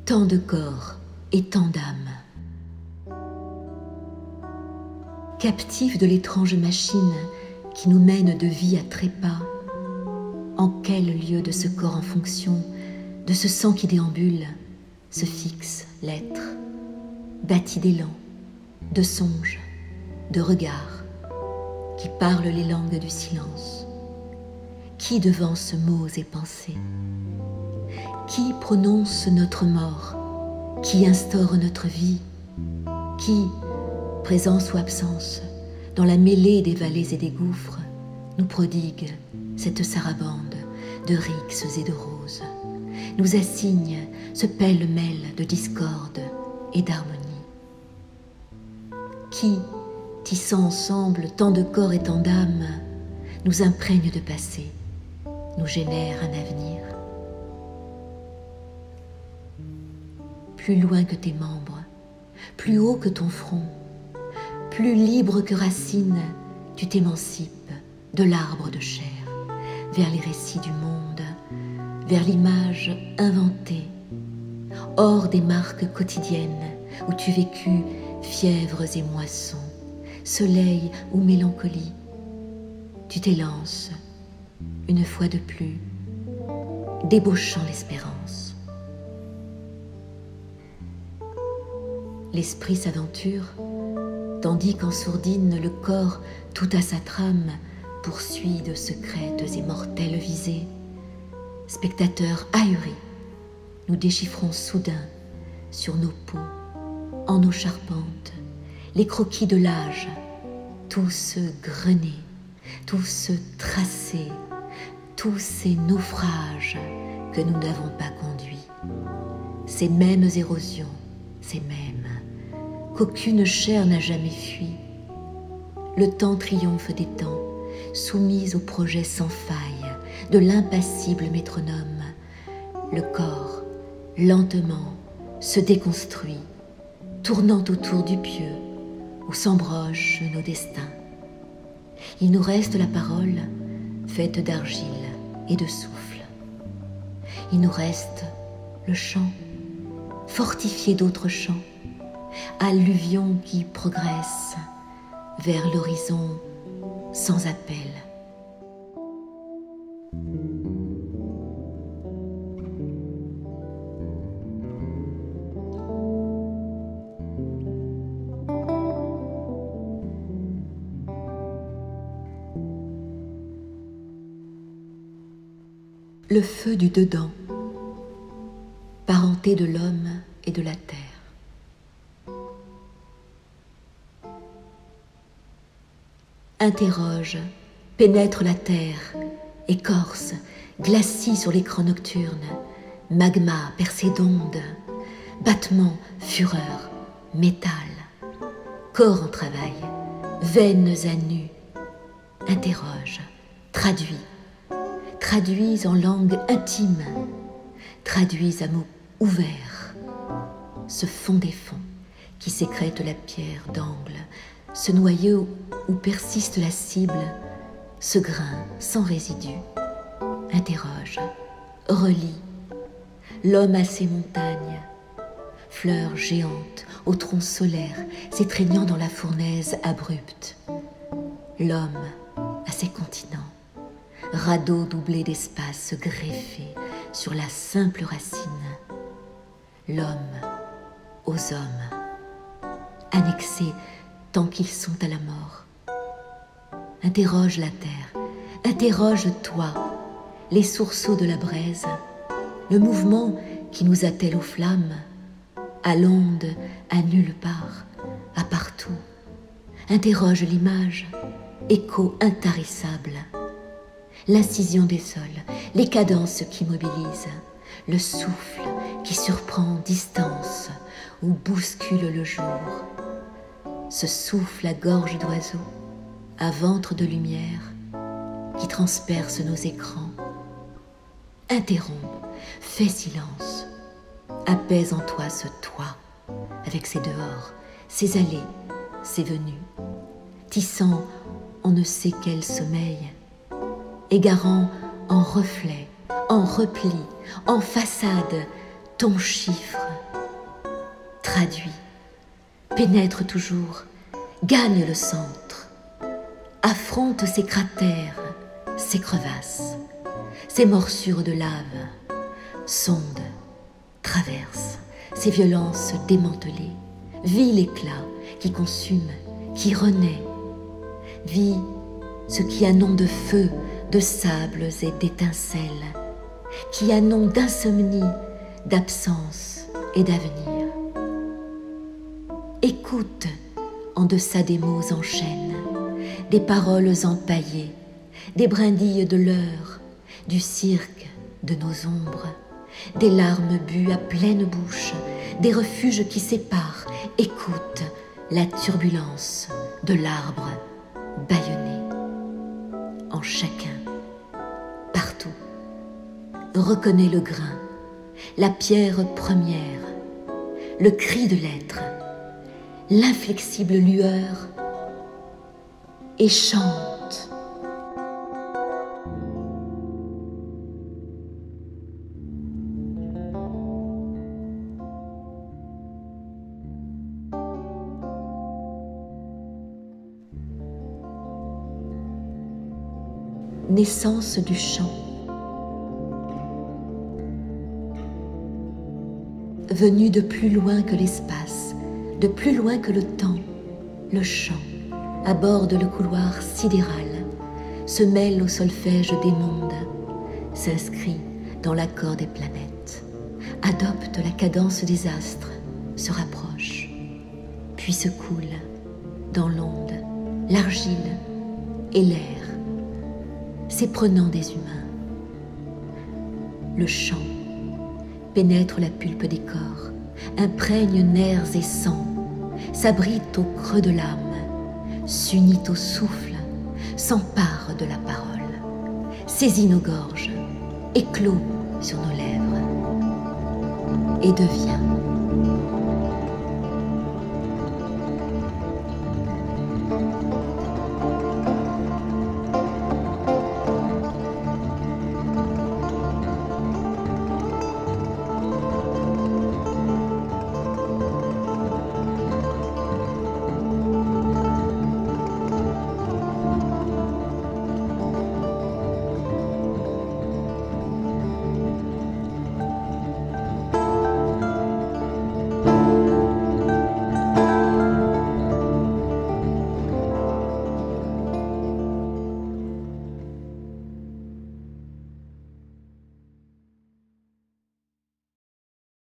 tant de corps et tant d'âmes. Captifs de l'étrange machine qui nous mène de vie à trépas, en quel lieu de ce corps en fonction, de ce sang qui déambule, se fixe l'être, bâti d'élan, de songes, de regards, qui parlent les langues du silence? Qui devance mots et pensées? Qui prononce notre mort? Qui instaure notre vie? Qui, présence ou absence, dans la mêlée des vallées et des gouffres, nous prodigue cette sarabande de rixes et de roses, nous assigne ce pêle-mêle de discorde et d'harmonie? Qui, tissant ensemble tant de corps et tant d'âmes, nous imprègne de passé, nous génère un avenir? Plus loin que tes membres, plus haut que ton front, plus libre que racine, tu t'émancipes de l'arbre de chair, vers les récits du monde, vers l'image inventée, hors des marques quotidiennes où tu vécus fièvres et moissons, soleil ou mélancolie. Tu t'élances, une fois de plus, débauchant l'espérance. L'esprit s'aventure, tandis qu'en sourdine le corps, tout à sa trame, poursuit de secrètes et mortelles visées. Spectateurs ahuris, nous déchiffrons soudain sur nos peaux, en nos charpentes, les croquis de l'âge, tous grenés, tous tracés, tous ces naufrages que nous n'avons pas conduits, ces mêmes érosions, ces mêmes, qu'aucune chair n'a jamais fui. Le temps triomphe des temps, soumis au projet sans faille de l'impassible métronome. Le corps, lentement, se déconstruit, tournant autour du pieu où s'embrochent nos destins. Il nous reste la parole, faite d'argile et de souffle. Il nous reste le chant, fortifié d'autres chants, alluvions qui progressent vers l'horizon sans appel. Le feu du dedans, parenté de l'homme et de la terre. Interroge, pénètre la terre, écorce, glacie sur l'écran nocturne, magma percé d'ondes, battement, fureur, métal, corps en travail, veines à nu. Interroge, traduis en langue intime, traduis à mots ouverts, ce fond des fonds qui sécrète la pierre d'angle, ce noyau où persiste la cible, ce grain sans résidu. Interroge, relie, l'homme à ses montagnes, fleurs géantes au tronc solaire s'étreignant dans la fournaise abrupte. L'homme à ses continents, radeau doublé d'espace greffé sur la simple racine. L'homme aux hommes, annexés tant qu'ils sont à la mort. Interroge la terre, interroge-toi, les sourceaux de la braise, le mouvement qui nous attelle aux flammes, à l'onde, à nulle part, à partout. Interroge l'image, écho intarissable, l'incision des sols, les cadences qui mobilisent, le souffle qui surprend distance ou bouscule le jour. Ce souffle à gorge d'oiseau, à ventre de lumière, qui transperce nos écrans. Interromps, fais silence, apaise en toi ce toit, avec ses dehors, ses allées, ses venues, tissant on ne sait quel sommeil, égarant en reflet, en repli, en façade, ton chiffre, traduit, pénètre toujours, gagne le centre, affronte ses cratères, ses crevasses, ses morsures de lave, sonde, traverse, ses violences démantelées, vit l'éclat qui consume, qui renaît, vit ce qui a nom de feu, de sables et d'étincelles, qui a nom d'insomnie, d'absence et d'avenir. Écoute, en deçà des mots en chaîne, des paroles empaillées, des brindilles de l'heure, du cirque de nos ombres, des larmes bues à pleine bouche, des refuges qui séparent. Écoute la turbulence de l'arbre bâillonné. En chacun, partout, reconnais le grain, la pierre première, le cri de l'être, l'inflexible lueur, et chante. Naissance du chant. Venu de plus loin que l'espace, de plus loin que le temps, le chant aborde le couloir sidéral, se mêle au solfège des mondes, s'inscrit dans l'accord des planètes, adopte la cadence des astres, se rapproche, puis se coule dans l'onde, l'argile et l'air, s'éprenant des humains. Le chant pénètre la pulpe des corps, imprègne nerfs et sang, s'abrite au creux de l'âme, s'unit au souffle, s'empare de la parole, saisit nos gorges, éclot sur nos lèvres et devient